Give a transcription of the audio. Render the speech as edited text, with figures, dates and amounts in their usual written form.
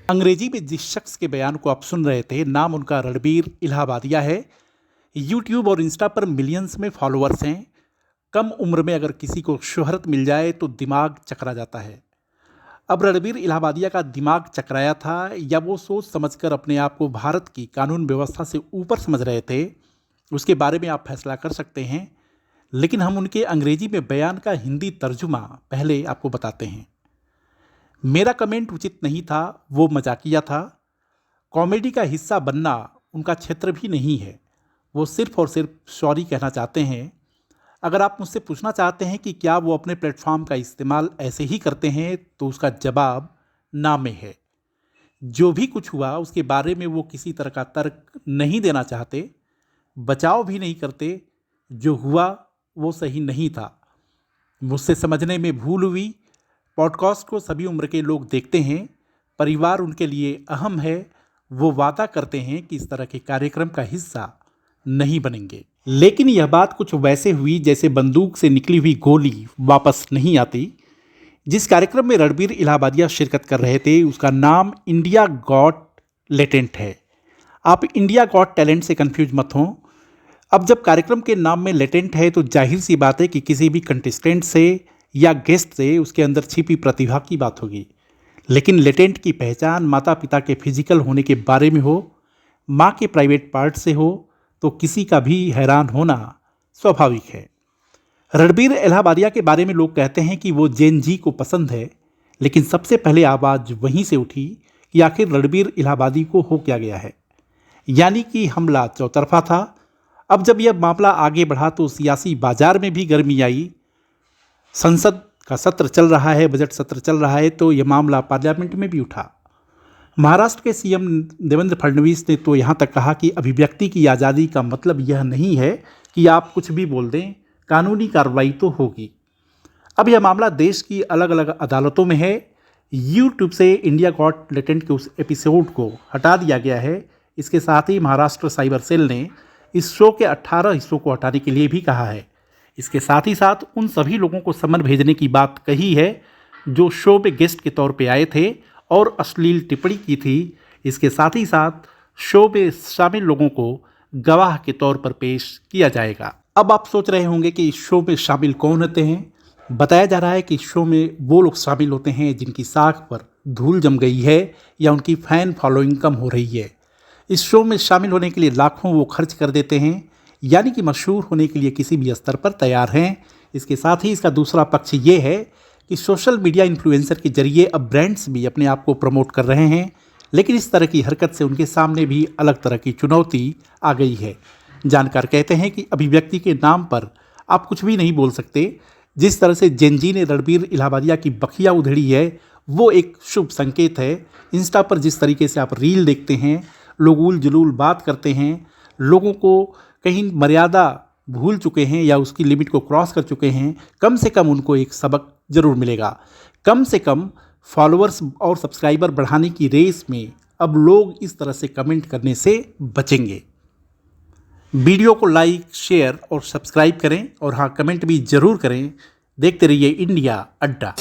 अंग्रेजी में जिस शख्स के बयान को आप सुन रहे थे, नाम उनका रणबीर इलाहाबादिया है। यूट्यूब और इंस्टा पर मिलियंस में फॉलोअर्स हैं। कम उम्र में अगर किसी को शोहरत मिल जाए तो दिमाग चकरा जाता है। अब रणबीर इलाहाबादिया का दिमाग चकराया था या वो सोच समझकर अपने आप को भारत की कानून व्यवस्था से ऊपर समझ रहे थे, उसके बारे में आप फैसला कर सकते हैं। लेकिन हम उनके अंग्रेजी में बयान का हिंदी तर्जुमा पहले आपको बताते हैं। मेरा कमेंट उचित नहीं था, वो मजाकिया था। कॉमेडी का हिस्सा बनना उनका क्षेत्र भी नहीं है। वो सिर्फ और सिर्फ सॉरी कहना चाहते हैं। अगर आप मुझसे पूछना चाहते हैं कि क्या वो अपने प्लेटफॉर्म का इस्तेमाल ऐसे ही करते हैं, तो उसका जवाब ना में है। जो भी कुछ हुआ उसके बारे में वो किसी तरह का तर्क नहीं देना चाहते, बचाव भी नहीं करते। जो हुआ वो सही नहीं था। मुझसे समझने में भूल हुई। पॉडकास्ट को सभी उम्र के लोग देखते हैं। परिवार उनके लिए अहम है। वो वादा करते हैं कि इस तरह के कार्यक्रम का हिस्सा नहीं बनेंगे। लेकिन यह बात कुछ वैसे हुई जैसे बंदूक से निकली हुई गोली वापस नहीं आती। जिस कार्यक्रम में रणबीर इलाहाबादिया शिरकत कर रहे थे उसका नाम इंडिया गॉट लेटेंट है। आप इंडिया गॉट टैलेंट से कंफ्यूज मत हों। अब जब कार्यक्रम के नाम में लेटेंट है तो जाहिर सी बात है कि किसी भी कंटेस्टेंट से या गेस्ट से उसके अंदर छिपी प्रतिभा की बात होगी। लेकिन लेटेंट की पहचान माता पिता के फिजिकल होने के बारे में हो, माँ के प्राइवेट पार्ट से हो, तो किसी का भी हैरान होना स्वाभाविक है। रणबीर इलाहाबादिया के बारे में लोग कहते हैं कि वो जेन जी को पसंद है। लेकिन सबसे पहले आवाज़ वहीं से उठी कि आखिर रणबीर इलाहाबादी को हो क्या गया है। यानी कि हमला चौतरफा था। अब जब यह मामला आगे बढ़ा तो सियासी बाजार में भी गर्मी आई। संसद का सत्र चल रहा है, बजट सत्र चल रहा है, तो यह मामला पार्लियामेंट में भी उठा। महाराष्ट्र के सीएम देवेंद्र फडणवीस ने तो यहाँ तक कहा कि अभिव्यक्ति की आज़ादी का मतलब यह नहीं है कि आप कुछ भी बोल दें, कानूनी कार्रवाई तो होगी। अब यह मामला देश की अलग अलग अदालतों में है। यूट्यूब से इंडिया गॉट लेटेंट के उस एपिसोड को हटा दिया गया है। इसके साथ ही महाराष्ट्र साइबर सेल ने इस शो के 18 हिस्सों को हटाने के लिए भी कहा है। इसके साथ ही साथ उन सभी लोगों को समन भेजने की बात कही है जो शो में गेस्ट के तौर पे आए थे और अश्लील टिप्पणी की थी। इसके साथ ही साथ शो में शामिल लोगों को गवाह के तौर पर पेश किया जाएगा। अब आप सोच रहे होंगे कि इस शो में शामिल कौन होते हैं। बताया जा रहा है कि इस शो में वो लोग शामिल होते हैं जिनकी साख पर धूल जम गई है या उनकी फैन फॉलोइंग कम हो रही है। इस शो में शामिल होने के लिए लाखों वो खर्च कर देते हैं, यानी कि मशहूर होने के लिए किसी भी स्तर पर तैयार हैं। इसके साथ ही इसका दूसरा पक्ष ये है कि सोशल मीडिया इन्फ्लुएंसर के जरिए अब ब्रांड्स भी अपने आप को प्रमोट कर रहे हैं। लेकिन इस तरह की हरकत से उनके सामने भी अलग तरह की चुनौती आ गई है। जानकार कहते हैं कि अभिव्यक्ति के नाम पर आप कुछ भी नहीं बोल सकते। जिस तरह से जेन जी ने रणबीर इलाहाबादिया की बखिया उधेड़ी है वो एक शुभ संकेत है। इंस्टा पर जिस तरीके से आप रील देखते हैं, लोग उल जुलूल बात करते हैं, लोगों को कहीं मर्यादा भूल चुके हैं या उसकी लिमिट को क्रॉस कर चुके हैं, कम से कम उनको एक सबक जरूर मिलेगा। कम से कम फॉलोअर्स और सब्सक्राइबर बढ़ाने की रेस में अब लोग इस तरह से कमेंट करने से बचेंगे। वीडियो को लाइक, शेयर और सब्सक्राइब करें और हाँ, कमेंट भी जरूर करें। देखते रहिए इंडिया अड्डा।